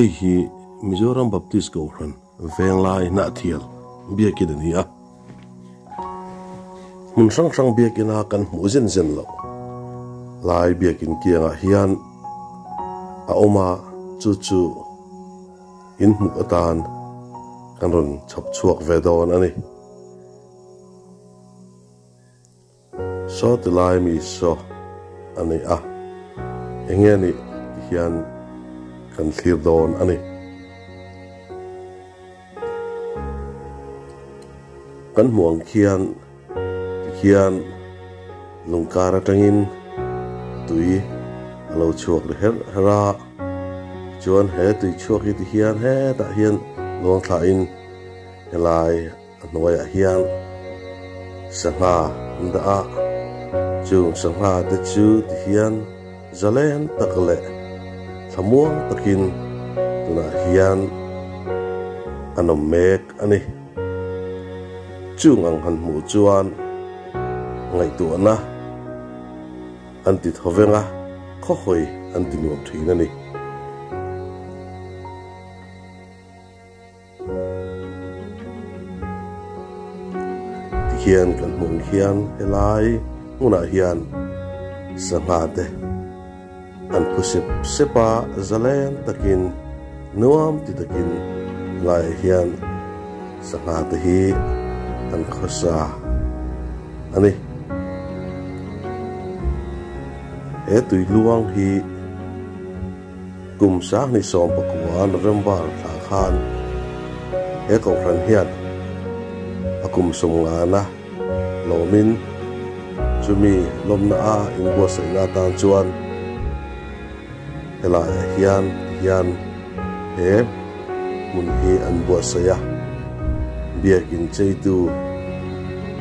hi Mizoram Baptist ko ran venglai na thil biak in hi a mun sang biak in a kan mu zen lo lai biak in kiangah hian a oma chu in mu atan kan ron chhuak ve don ani so the lai mi so ani a engeni hian kan thlir don ani kan muang khian lungkara tangin tui alo chhuak le hera chuan he tui chhuak hi hian he ta hian lawng thla in helai anoi hian sangha nda a chung sangha te chu hian zalen takle thamuang takin tuna hian anom mek ani chung ang han mu chuan ngaihtuahna anti thovenga khohoi anti nuam thina ni hian kan mun hian helai nguna hian sangha te an pusip sepa zalen takin nuam ti takin lai hian sangha te hi an khosa ani e tui luang hi kum sang ni som pakwa November thla khan e ko ran hian akum somnga na lomin chumi lomna a in bo sai na tan chuan hela hian he mun hi an bo saya biakin cheitu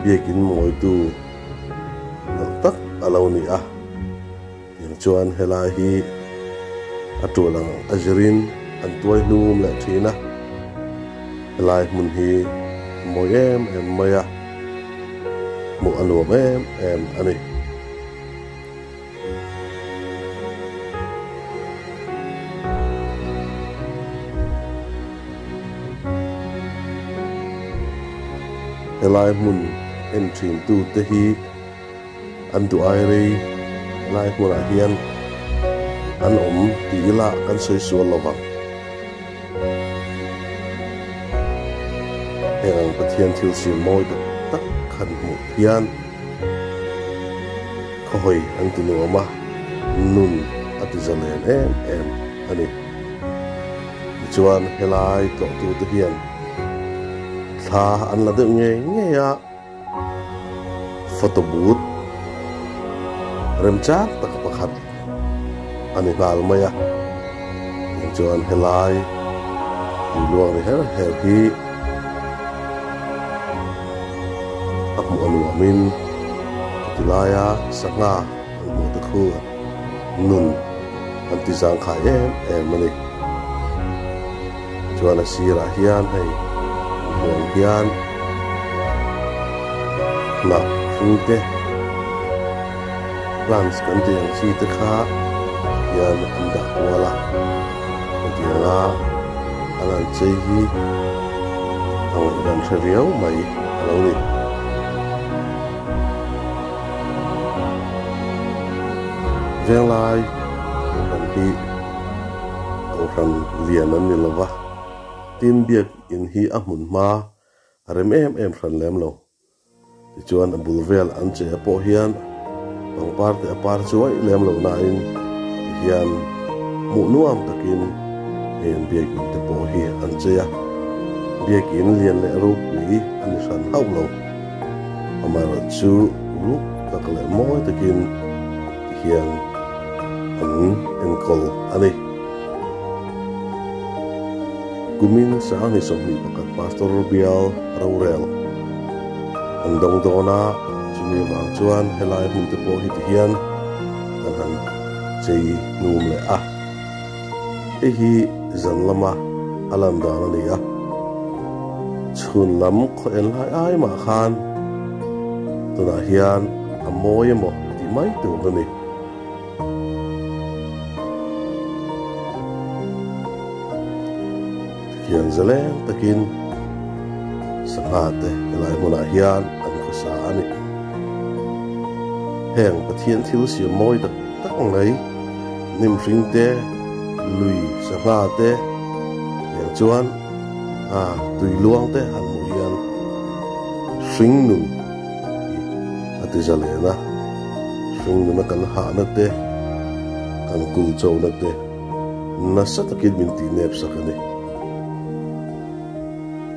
biakin moi tu tak alo ni a yang chuan hela hi atulang ajrin an tuai num la thina helai mun hi moi em maya mu anuam em ani helai mun en thin tu te hi an du ai re lai mun a hian an ti la kan soi sual lawang heng Pathian thil siam moi tak khan mu hian khoi an tu ma nun ati zalen em ani chuan helai to tu te hian tha an la de nge ya photo booth rem chak tak pakhat ani bal maya chuan helai ti luang ri her hi akmu anuamin tilaya sanga mu ta khu nun anti jang kha em mani chuan asira hian hei muang hian na fute plans kan te yang chi te kha hian anda wala antianga alan chei hi ang dan thriau mai alo ni veng lai kan hi ran lian an ni lova tin biak in hi a mun ma rem em ran lem lo ti chuan a bulvel an che po hian pang par te par chuai lem lo na in hian mu nuam takin en biak in te po hi an che ya biak in lian le ropui an san hau lo amara chu ru takle moi takin hian en kol ani kumin sa ni somni pakat pastor bial raurel andong dona chumi wang chuan helai hun te po hi hian kan chei num le a hi zanlama alam dan ani a chhun lam kho en lai ai ma khan tuna hian amoi mo ti mai tu ni Pathian zaleng takin sangate helai mona hian an khosa ani heng Pathian thil siam mawi tak tak ngai nim ring te lui sangate yang chuan tui luang te han muian ring nun ati zalena ring nun kan ha na te kan ku chau na te na sa takin min ti nep sakani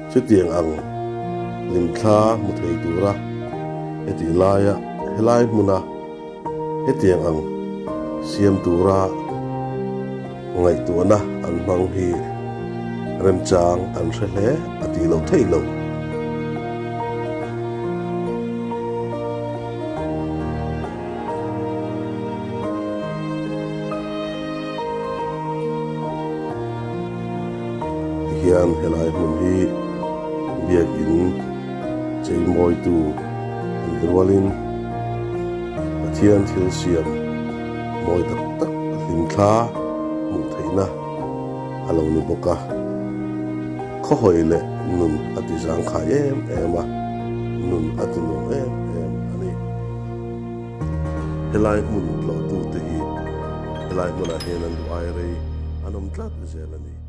chutiang ang limthla mu thei tura eti laya helai muna hetiang ang siam tura ngaihtuahna an mang hi rem chang an hle ati lo thei lo hian helai mun hi biak in chei moi tu an rualin Pathian thil siam moi tak tak limthla mu theina alo ni boka kho hoile nun ati jang kha ema nun ati no ani helai mun lo tu te hi helai mun a henan ai rei anom tlat zelani